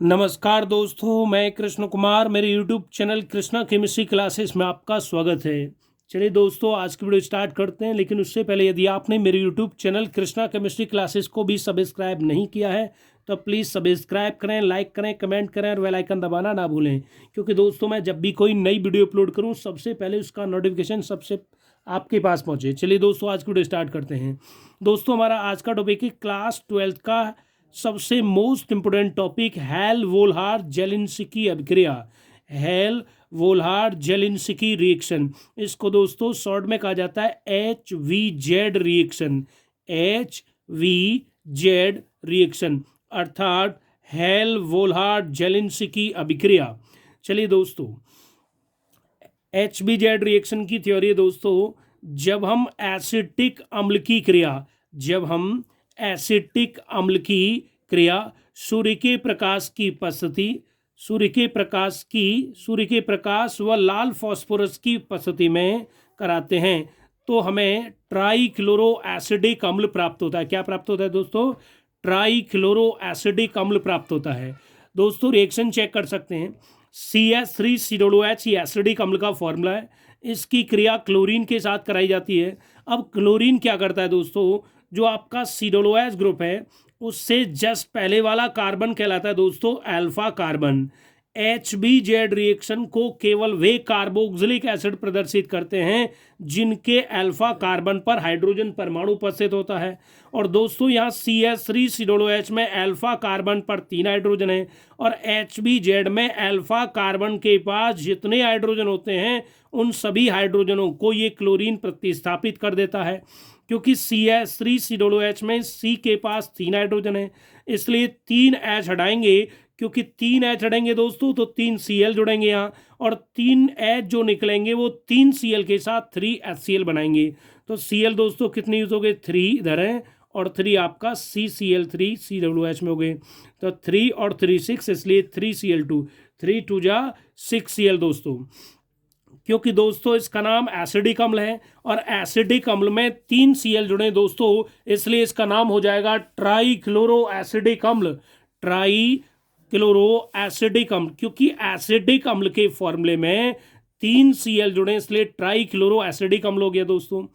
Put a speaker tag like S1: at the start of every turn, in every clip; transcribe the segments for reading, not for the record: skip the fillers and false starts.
S1: नमस्कार दोस्तों, मैं कृष्ण कुमार। मेरे YouTube channel Krishna chemistry classes में आपका स्वागत है। चलिए दोस्तों, आज की वीडियो स्टार्ट करते हैं। लेकिन उससे पहले यदि आपने मेरे YouTube channel Krishna chemistry classes को भी सब्सक्राइब नहीं किया है तो प्लीज़ सब्सक्राइब करें, लाइक करें, कमेंट करें और बेल आइकन दबाना ना भूलें। क्योंकि दोस्तों, मैं जब भी कोई नई वीडियो अपलोड करूँ सबसे पहले उसका नोटिफिकेशन सबसे आपके पास पहुँचे। चलिए दोस्तों, आज की वीडियो स्टार्ट करते हैं। दोस्तों, हमारा आज का टॉपिक है क्लास 12th का सबसे most important topic Hell Volhard Zelinsky अभिक्रिया। हेल वोल्हार जेलिंस्की रिएक्शन, इसको दोस्तों शॉर्ट में कहा जाता है HVZ रिएक्शन। HVZ रिएक्शन अर्थात हेल वोल्हार जेलिंस्की अभिक्रिया। चलिए दोस्तों, HVZ रिएक्शन की थ्योरी है दोस्तों, जब हम एसिटिक अम्ल की क्रिया एसिटिक अम्ल की क्रिया सूर्य के प्रकाश की उपस्थिति सूर्य के प्रकाश व लाल फास्फोरस की उपस्थिति में कराते हैं तो हमें ट्राईक्लोरो एसिडिक अम्ल प्राप्त होता है। क्या प्राप्त होता है दोस्तों? ट्राईक्लोरो एसिडिक अम्ल प्राप्त होता है। दोस्तों, रिएक्शन चेक कर सकते हैं। CS3COOH ये एसिडिक अम्ल का फॉर्मूला है। इसकी क्रिया क्लोरीन के साथ कराई जाती है। अब क्लोरीन क्या करता है दोस्तों? जो आपका COOH ग्रुप है उससे जस्ट पहले वाला कार्बन कहलाता है दोस्तों अल्फा कार्बन। HBZ रिएक्शन को केवल वे कार्बोक्सिलिक एसिड प्रदर्शित करते हैं जिनके अल्फा कार्बन पर हाइड्रोजन परमाणु उपस्थित होता है। और दोस्तों, यहाँ CS3COOH में अल्फा कार्बन पर 3 हाइड्रोजन है और HBZ में अल्फा कार्बन के पास जितने हाइड्रोजन होते हैं उन सभी हाइड्रोजनों को ये क्लोरीन प्रतिस्थापित कर देता है। क्योंकि CS3COOH में C के पास 3 हाइड्रोजन है, इसलिए 3 H हटाएंगे। क्योंकि 3 H हटाएंगे दोस्तों तो 3 Cl जुड़ेंगे यहाँ, और 3 H जो निकलेंगे वो 3 Cl के साथ 3 HCl बनाएंगे। तो Cl दोस्तों कितने यूज हो गए? 3 इधर है और 3 आपका CCl3 COOH में हो गए। तो 3 और 3 6, इसलिए 3Cl2, 3 2 जा 6Cl दोस्तों। क्योंकि दोस्तों इसका नाम एसिडिक अम्ल है और एसिडिक अम्ल में 3 Cl जुड़े दोस्तों, इसलिए इसका नाम हो जाएगा ट्राईक्लोरो एसिडिक अम्ल। ट्राईक्लोरो एसिडिक अम्ल, क्योंकि एसिडिक अम्ल के फॉर्मूले में 3 Cl जुड़े इसलिए ट्राईक्लोरो एसिडिक अम्ल हो गया दोस्तों।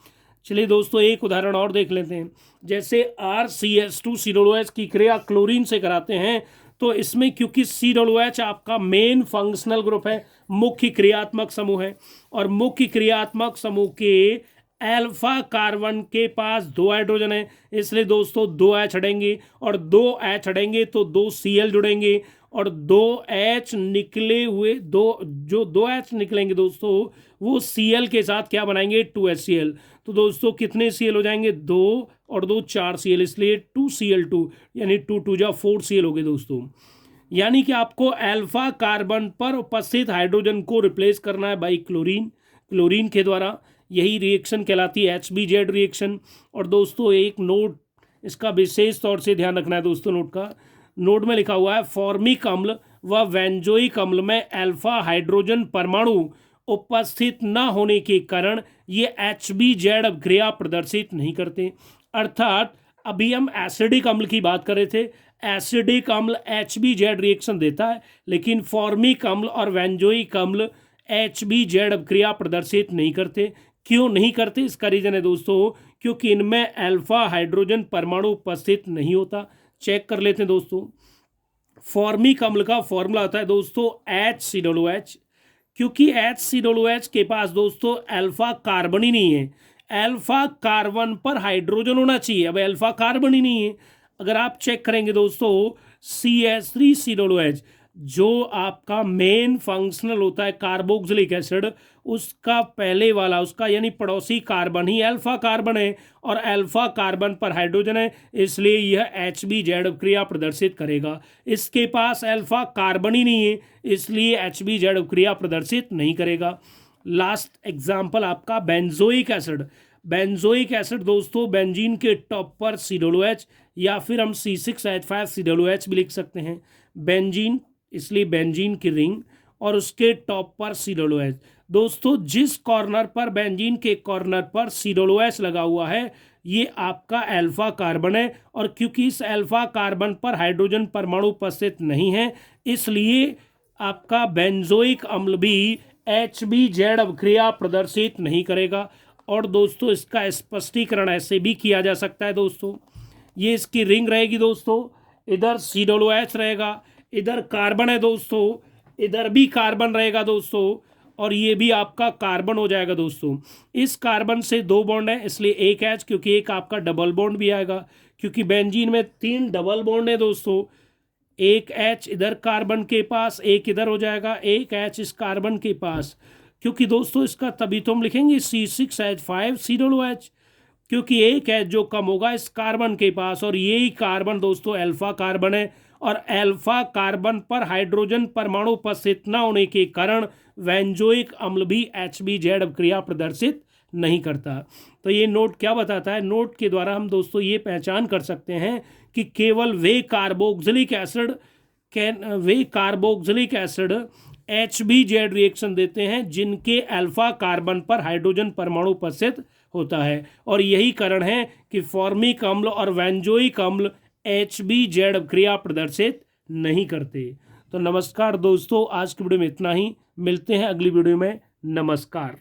S1: चलिए दोस्तों, एक उदाहरण और देख लेते हैं। जैसे RCS2COOH की क्रिया क्लोरीन से कराते हैं तो इसमें क्योंकि COOH आपका मेन फंक्शनल ग्रुप है, मुख्य क्रियात्मक समूह है, और मुख्य क्रियात्मक समूह के अल्फा कार्बन के पास 2 हाइड्रोजन है, इसलिए दोस्तों 2 H हटेंगे और 2 H हटेंगे तो 2 Cl जुड़ेंगे और 2 H निकले हुए जो 2 H निकलेंगे दोस्तों वो Cl के साथ क्या बनाएंगे? 2 HCl। तो दोस्तों कितने Cl हो जाएंगे? 2 और 2 4 Cl, इसलिए 2Cl2 यानी 2 2 जा 4 Cl हो गए दोस्तों। यानी कि आपको अल्फा कार्बन पर उपस्थित हाइड्रोजन को रिप्लेस करना है बाई क्लोरीन के द्वारा। यही रिएक्शन कहलाती है HBZ रिएक्शन। और दोस्तों एक नोट इसका विशेष तौर से ध्यान रखना है दोस्तों। नोट में लिखा हुआ है फॉर्मिक अम्ल व बेंजोइक अम्ल में अल्फा हाइड्रोजन परमाणु उपस्थित न होने के कारण ये HBZ अभिक्रिया प्रदर्शित नहीं करते। अर्थात अभी हम एसिडिक अम्ल की बात कर रहे थे। एसिडिक अम्ल HBZ रिएक्शन देता है, लेकिन फॉर्मिक अम्ल और बेंजोइक अम्ल HBZ अभिक्रिया प्रदर्शित नहीं करते। क्यों नहीं करते? इसका रीजन है दोस्तों, क्योंकि इनमें अल्फा हाइड्रोजन परमाणु उपस्थित नहीं होता। चेक कर लेते हैं दोस्तों। फॉर्मिक अम्ल का फॉर्मूला होता है दोस्तों HCOOH। क्योंकि HCOOH के पास दोस्तों अल्फा कार्बन ही नहीं है, अल्फा कार्बन पर हाइड्रोजन होना चाहिए। अब अल्फा कार्बन ही नहीं है। अगर आप चेक करेंगे दोस्तों CS3COOH जो आपका मेन फंक्शनल होता है कार्बोक्सिलिक एसिड, उसका पहले वाला उसका यानी पड़ोसी कार्बन ही अल्फा कार्बन है और अल्फा कार्बन पर हाइड्रोजन है, इसलिए यह HBZ क्रिया प्रदर्शित करेगा। इसके पास अल्फा कार्बन ही नहीं है, इसलिए HBZ क्रिया प्रदर्शित नहीं करेगा। लास्ट एग्जाम्पल आपका बेंजोइक एसिड। बेंजोइक एसिड दोस्तों बेंजीन के टॉप पर COOH या फिर हम C6H5COOH भी लिख सकते हैं। बेंजीन इसलिए बेंजीन की रिंग और उसके टॉप पर COOH। दोस्तों जिस कॉर्नर पर बेंजीन के कॉर्नर पर COOH लगा हुआ है ये आपका अल्फा कार्बन है, और क्योंकि इस अल्फा कार्बन पर हाइड्रोजन परमाणु उपस्थित नहीं है, इसलिए आपका बेंजोइक अम्ल भी HBZ अभिक्रिया प्रदर्शित नहीं करेगा। और दोस्तों इसका स्पष्टीकरण ऐसे भी किया जा सकता है दोस्तों, ये इसकी रिंग रहेगी दोस्तों, इधर COOH रहेगा, इधर कार्बन है दोस्तों, इधर भी कार्बन रहेगा दोस्तों, और ये भी आपका कार्बन हो जाएगा दोस्तों। इस कार्बन से 2 बॉन्ड है, इसलिए एक H, क्योंकि एक आपका डबल बॉन्ड भी आएगा, क्योंकि बेंजीन में 3 डबल बॉन्ड है दोस्तों। एक H इधर कार्बन के पास, एक इधर हो जाएगा, एक H इस कार्बन के पास, क्योंकि दोस्तों इसका तभी तो हम लिखेंगे C6H5COOH, क्योंकि एक H जो कम होगा इस कार्बन के पास, और यही कार्बन दोस्तों अल्फा कार्बन है, और अल्फा कार्बन पर हाइड्रोजन परमाणु उपस्थित न होने के कारण बेंजोइक अम्ल भी HBZ अभिक्रिया प्रदर्शित नहीं करता। तो ये नोट क्या बताता है, नोट के द्वारा हम दोस्तों ये पहचान कर सकते हैं कि केवल वे कार्बोक्सिलिक एसिड HBZ रिएक्शन देते हैं जिनके अल्फा कार्बन पर हाइड्रोजन परमाणु उपस्थित होता है, और यही कारण है कि फॉर्मिक अम्ल और बेंजोइक अम्ल HBZ अभिक्रिया प्रदर्शित नहीं करते। तो नमस्कार दोस्तों, आज की वीडियो में इतना ही, मिलते हैं अगली वीडियो में, नमस्कार।